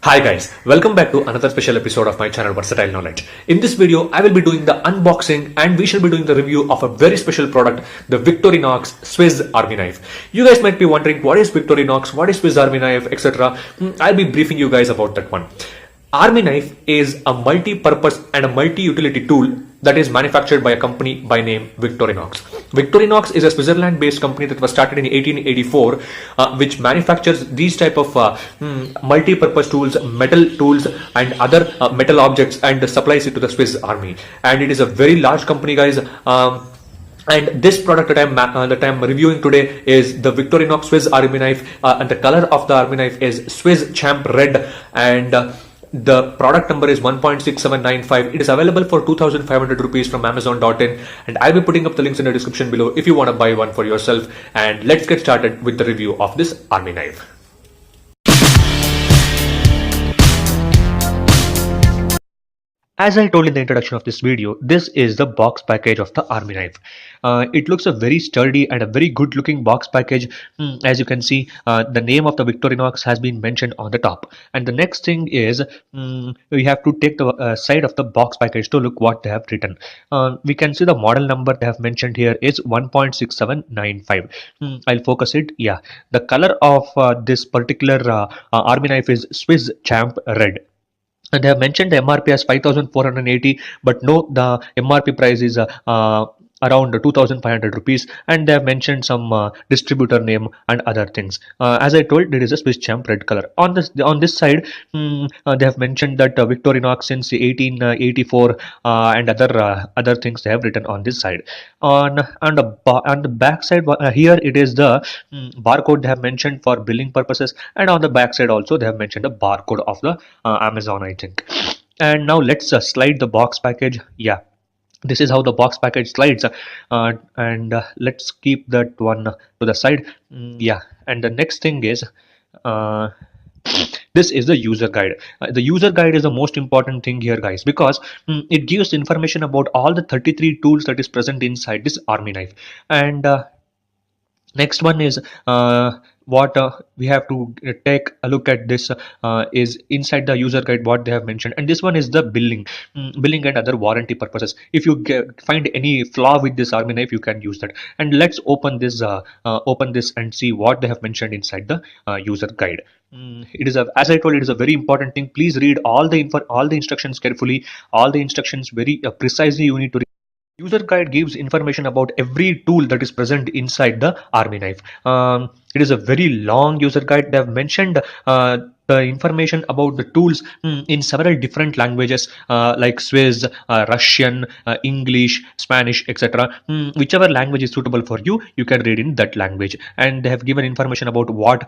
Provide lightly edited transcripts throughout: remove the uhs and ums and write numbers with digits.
Hi guys, welcome back to another special episode of my channel Versatile Knowledge. In this video, I will be doing the unboxing and we shall be doing the review of a very special product, the Victorinox Swiss Army Knife. You guys might be wondering what is Victorinox, what is Swiss Army Knife, etc. I'll be briefing you guys about that one. Army Knife is a multi-purpose and a multi-utility tool that is manufactured by a company by name Victorinox. Victorinox is a Switzerland-based company that was started in 1884, which manufactures these type of multi-purpose tools, metal tools, and other metal objects, and supplies it to the Swiss Army. And it is a very large company, guys. And this product that I'm reviewing today is the Victorinox Swiss Army Knife, and the color of the Army Knife is Swiss Champ Red, and the product number is 1.6795. It is available for 2,500 rupees from Amazon.in, and I'll be putting up the links in the description below if you want to buy one for yourself. And let's get started with the review of this Army Knife. As I told in the introduction of this video, this is the box package of the Army Knife. It looks a very sturdy and a very good looking box package. As you can see, the name of the Victorinox has been mentioned on the top. And the next thing is, we have to take the side of the box package to look what they have written. We can see the model number they have mentioned here is 1.6795. I'll focus it. Yeah, the color of this particular Army Knife is Swiss Champ Red. And they have mentioned the MRP as 5,480, but no, the MRP price is around 2,500 rupees, and they have mentioned some distributor name and other things. As I told, it is a Swiss Champ red color. On this side, they have mentioned that Victorinox since 1884 and other things they have written on this side. On the back side, here it is the barcode they have mentioned for billing purposes, and on the back side also they have mentioned the barcode of the Amazon, I think. And now let's slide the box package. Yeah, this is how the box package slides, and let's keep that one to the side. Yeah, and the next thing is this is the user guide. The user guide is the most important thing here, guys, because it gives information about all the 33 tools that is present inside this Army Knife. And next one is what we have to take a look at. This is inside the user guide what they have mentioned, and this one is the billing and other warranty purposes. If you find any flaw with this Army Knife, you can use that. And let's open this and see what they have mentioned inside the user guide. It is as I told, it is a very important thing. Please read all the instructions carefully, all the instructions very precisely. You need to read. User guide gives information about every tool that is present inside the Army Knife. It is a very long user guide. They have mentioned the information about the tools in several different languages, like Swiss, Russian, English, Spanish, etc. Whichever language is suitable for you, you can read in that language. And they have given information about what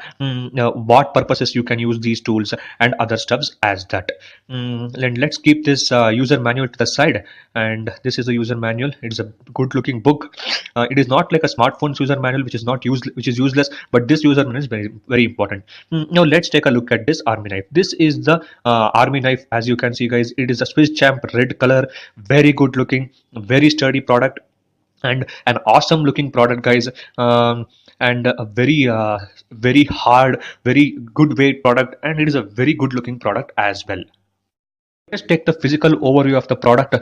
purposes you can use these tools and other stuffs as that. And let's keep this user manual to the side. And this is the user manual. It is a good looking book. It is not like a smartphone's user manual, which is useless, but this user manual is very, very important. Now let's take a look at this Army Knife. This is the Army Knife. As you can see, guys, it is a Swiss Champ red color, very good looking, very sturdy product, and an awesome looking product, guys. And a very hard, very good weight product, and it is a very good looking product as well. Let's take the physical overview of the product.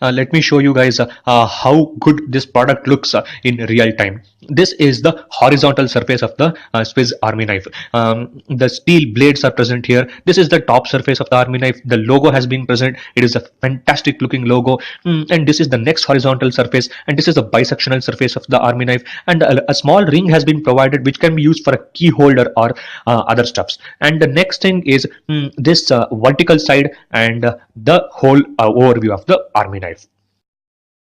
Let me show you guys how good this product looks in real time. This is the horizontal surface of the Swiss Army Knife. The steel blades are present here. This is the top surface of the Army Knife. The logo has been present. It is a fantastic looking logo. And this is the next horizontal surface, and this is the bisectional surface of the Army Knife. And a small ring has been provided which can be used for a key holder or other stuffs. And the next thing is this vertical side and the whole overview of the Army Knife.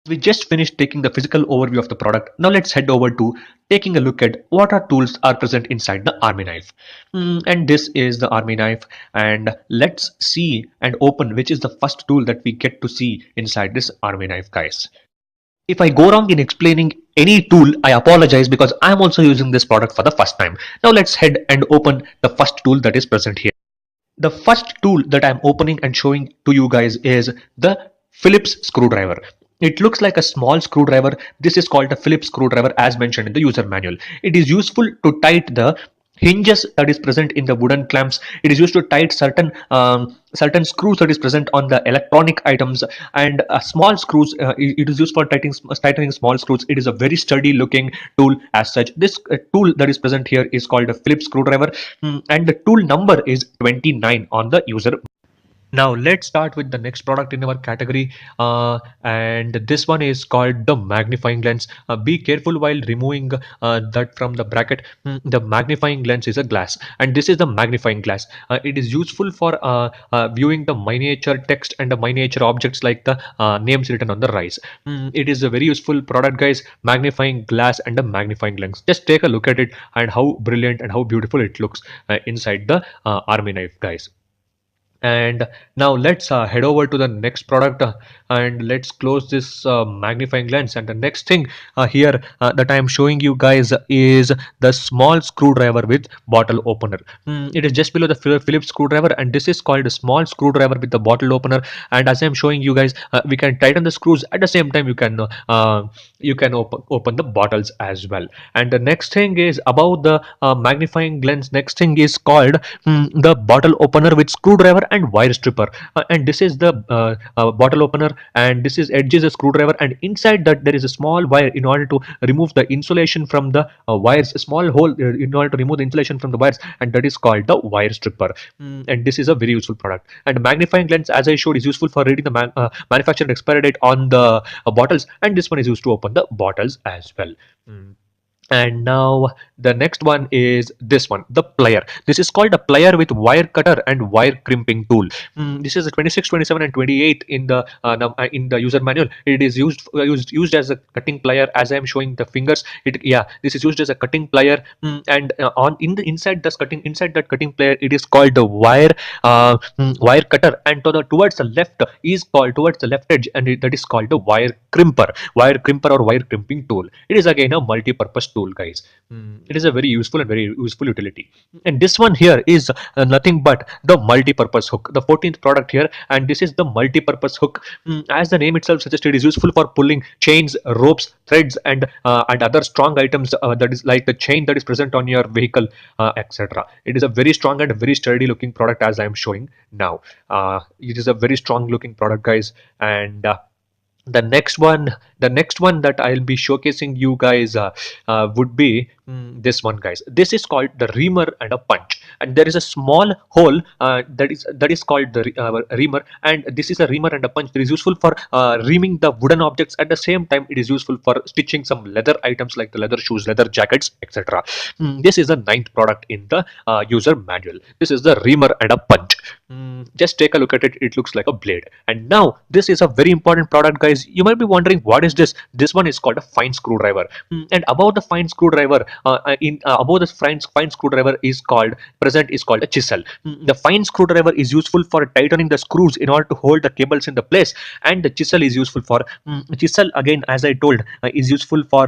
We just finished taking the physical overview of the product. Now let's head over to taking a look at what our tools are present inside the Army Knife. And this is the Army Knife, and let's see and open which is the first tool that we get to see inside this Army Knife, guys. If I go wrong in explaining any tool, I apologize, because I'm also using this product for the first time. Now let's head and open the first tool that is present here. The first tool that I'm opening and showing to you guys is the Phillips screwdriver. It looks like a small screwdriver. This is called a Phillips screwdriver as mentioned in the user manual. It is useful to tighten the hinges that is present in the wooden clamps. It is used to tight certain screws that is present on the electronic items, and small screws. It is used for tightening small screws. It is a very sturdy looking tool as such. This tool that is present here is called a Phillips screwdriver, and the tool number is 29 on the user. Now let's start with the next product in our category, and this one is called the magnifying lens. Be careful while removing that from the bracket. The magnifying lens is a glass, and this is the magnifying glass. It is useful for viewing the miniature text and the miniature objects like the names written on the rice. It is a very useful product, guys. Magnifying glass and the magnifying lens. Just take a look at it and how brilliant and how beautiful it looks inside the army knife, guys. And now let's head over to the next product, and let's close this magnifying lens. And the next thing here that I am showing you guys is the small screwdriver with bottle opener. It is just below the Phillips screwdriver, and this is called a small screwdriver with the bottle opener. And as I am showing you guys, we can tighten the screws at the same time. You can open the bottles as well. And the next thing is about the magnifying lens. Next thing is called the bottle opener with screwdriver and wire stripper. And this is the bottle opener, and this is edge is a screwdriver, and inside that there is a small wire in order to remove the insulation from the wires, a small hole in order to remove the insulation from the wires, and that is called the wire stripper. And this is a very useful product. And magnifying lens, as I showed, is useful for reading the manufacturer expiry date on the bottles, and this one is used to open the bottles as well. And now the next one is this one, the plier. This is called a plier with wire cutter and wire crimping tool. This is a 26, 27, and 28 in the user manual. It is used as a cutting plier. As I am showing the fingers, this is used as a cutting plier. And on in the inside that cutting plier, it is called the wire cutter, and towards the left edge, and that is called the wire crimper or wire crimping tool. It is again a multi-purpose tool, guys. It is a very useful and very useful utility. And this one here is nothing but the multi-purpose hook, the 14th product here, and this is the multi-purpose hook. As the name itself suggests, it is useful for pulling chains, ropes, threads, and other strong items, that is like the chain that is present on your vehicle, etc. It is a very strong and very sturdy looking product, as I am showing now. It is a very strong looking product, guys. And the next one that I'll be showcasing you guys would be this one, guys. This is called the reamer and a punch, and there is a small hole that is called the reamer, and this is a reamer and a punch. It is useful for reaming the wooden objects. At the same time, it is useful for stitching some leather items like the leather shoes, leather jackets, etc. This is the ninth product in the user manual. This is the reamer and a punch. Just take a look at it. It looks like a blade. And now this is a very important product, guys. You might be wondering, what is this? This one is called a fine screwdriver. And above the fine screwdriver, above the fine screwdriver is called a chisel. The fine screwdriver is useful for tightening the screws in order to hold the cables in the place, and the chisel is useful for chisel again, as I told, is useful for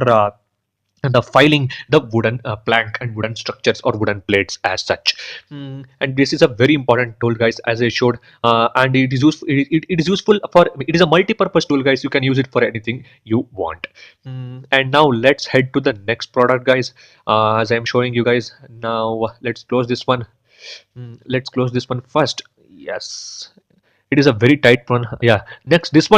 the filing the wooden plank and wooden structures or wooden plates as such. And this is a very important tool, guys, as I showed, and it is useful. It is useful for. It is a multi-purpose tool, guys. You can use it for anything you want. And now let's head to the next product, guys. As I am showing you guys now, let's close this one. Let's close this one first. Yes, it is a very tight one. Yeah. Next, this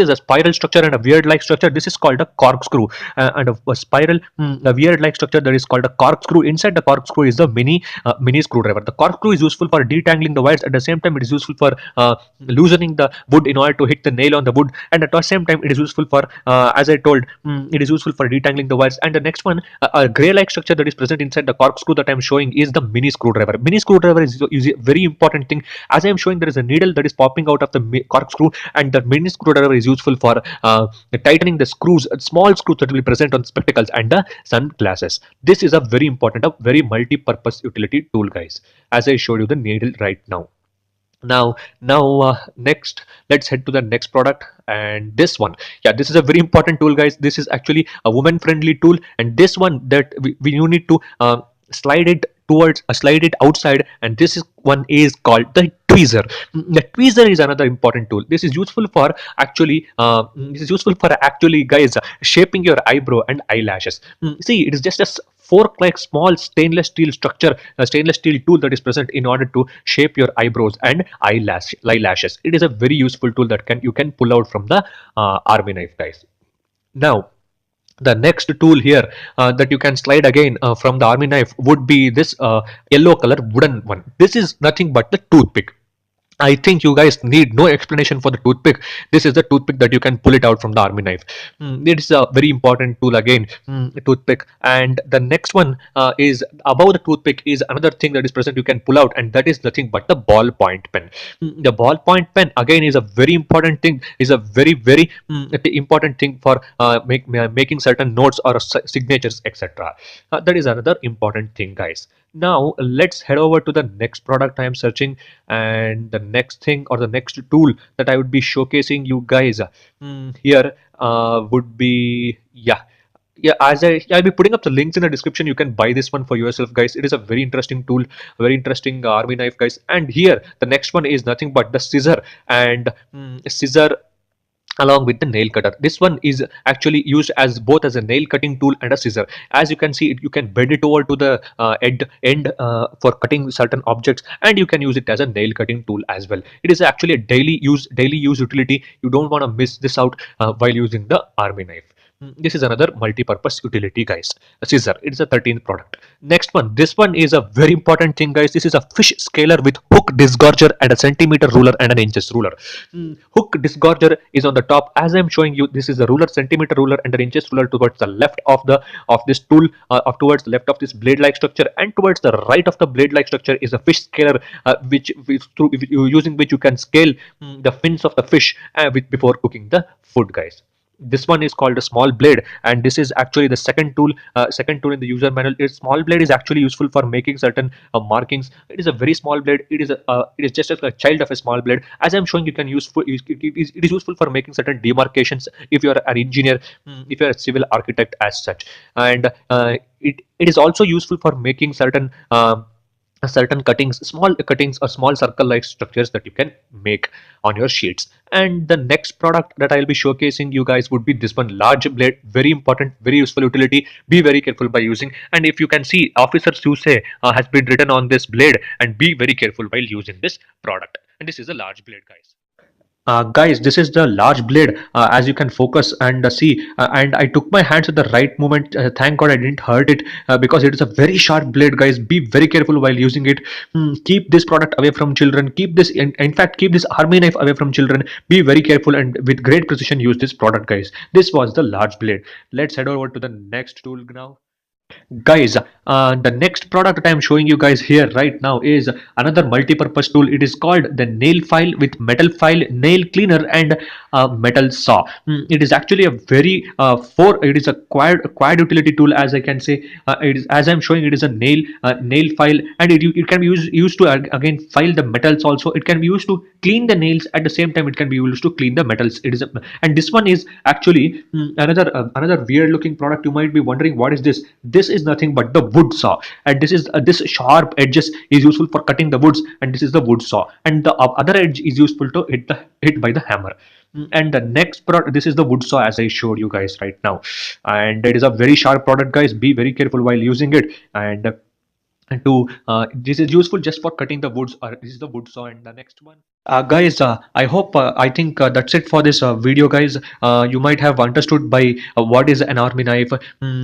is a spiral structure and a weird like structure. This is called a corkscrew, and a spiral, a weird like structure that is called a corkscrew. Inside the corkscrew is the mini screwdriver. The corkscrew is useful for detangling the wires. At the same time, it is useful for loosening the wood in order to hit the nail on the wood. And at the same time, it is useful for, as I told, it is useful for detangling the wires. And the next one, a gray like structure that is present inside the corkscrew that I am showing is the mini screwdriver. Mini screwdriver is a very important thing. As I am showing, there is a needle that is popping out of the corkscrew, and the mini screwdriver is useful for tightening the screws, small screws that will be present on spectacles and the sunglasses. This is a very important, a very multi-purpose utility tool, guys, as I showed you the needle right now. Next, let's head to the next product, and this one, this is a very important tool, guys. This is actually a woman friendly tool, and this one that you need to slide it outside, and one is called the tweezer. The tweezer is another important tool. This is useful for actually guys, shaping your eyebrow and eyelashes. See, it is just a fork like small stainless steel structure, a stainless steel tool that is present in order to shape your eyebrows and eyelashes. It is a very useful tool that you can pull out from the army knife, guys. Now, the next tool here that you can slide again from the army knife would be this yellow color wooden one. This is nothing but the toothpick. I think you guys need no explanation for the toothpick. This is the toothpick that you can pull it out from the army knife. It is a very important tool again, toothpick. And the next one is above the toothpick is another thing that is present you can pull out, and that is nothing but the ballpoint pen. The ballpoint pen again is a very important thing. Is a very important thing for making certain notes or signatures, etc. That is another important thing, guys. Now let's head over to the next product I am searching, and the next thing or the next tool that I would be showcasing you guys here would be, yeah, I'll be putting up the links in the description. You can buy this one for yourself, guys. It is a very interesting tool, very interesting army knife, guys. And here the next one is nothing but the scissor, and scissor along with the nail cutter. This one is actually used as both as a nail cutting tool and a scissor. As you can see, you can bend it over to the end for cutting certain objects, and you can use it as a nail cutting tool as well. It is actually a daily use utility. You don't want to miss this out while using the army knife. This is another multi-purpose utility, guys. A scissor. It is a 13th product. Next one. This one is a very important thing, guys. This is a fish scaler with hook disgorger and a centimeter ruler and an inches ruler. Hook disgorger is on the top. As I'm showing you, this is a ruler, centimeter ruler, and an inches ruler towards the left of this tool, towards the left of this blade-like structure, and towards the right of the blade-like structure is a fish scaler, using which you can scale the fins of the fish before cooking the food, guys. This one is called a small blade, and this is actually the second tool in the user manual. A small blade is actually useful for making certain markings. It is a very small blade. It is just a child of a small blade. As I'm showing, you can use it is useful for making certain demarcations if you are an engineer, if you are a civil architect as such. And it is also useful for making certain cuttings, small cuttings or small circle like structures that you can make on your sheets. And the next product that I'll be showcasing you guys would be this one, large blade. Very important, very useful utility. Be very careful by using, and if you can see, officers you say has been written on this blade, and be very careful while using this product. And this is a large blade, guys. Guys, this is the large blade, as you can focus and see, and I took my hands at the right moment. Thank God I didn't hurt it, because it is a very sharp blade, guys. Be very careful while using it. Keep this product away from children. Keep this, in fact, keep this army knife away from children. Be very careful and with great precision use this product, guys. This was the large blade. Let's head over to the next tool now. Guys, the next product that I am showing you guys here right now is another multi-purpose tool. It is called the nail file with metal file, nail cleaner, and metal saw. It is actually a very it is a quad utility tool, as I can say. It is, as I'm showing, it is a nail file, and it can be used to again file the metals. Also, it can be used to clean the nails. At the same time, it can be used to clean the metals. It is and this one is actually another weird looking product. You might be wondering, what is this? This is nothing but the wood saw, and this sharp edges is useful for cutting the woods, and this is the wood saw, and the other edge is useful to hit by the hammer. And the next product, this is the wood saw, as I showed you guys right now, and it is a very sharp product, guys. Be very careful while using it, and this is useful just for cutting the woods. This is the wood saw. And the next one, guys, I think that's it for this video, guys. You might have understood by what is an army knife,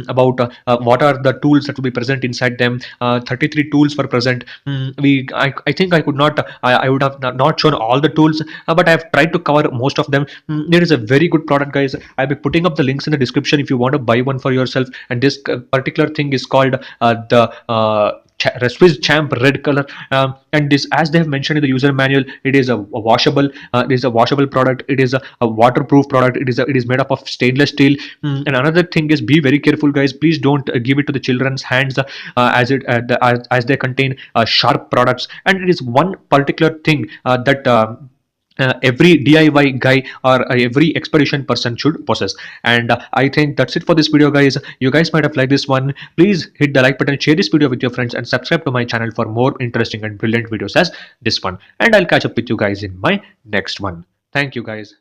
about what are the tools that will be present inside them. 33 tools were present. I think I could not, I would have not shown all the tools, but I have tried to cover most of them. It is a very good product, guys. I'll be putting up the links in the description if you want to buy one for yourself. And this particular thing is called the Swiss Champ red color, and this, as they have mentioned in the user manual, it is a washable. It is a washable product. It is a waterproof product. It is made up of stainless steel. And another thing is, be very careful, guys. Please don't give it to the children's hands, as they contain sharp products. And it is one particular thing that every DIY guy or every expedition person should possess. And I think that's it for this video, guys. You guys might have liked this one. Please hit the like button, share this video with your friends, and subscribe to my channel for more interesting and brilliant videos as this one. And I'll catch up with you guys in my next one. Thank you, guys.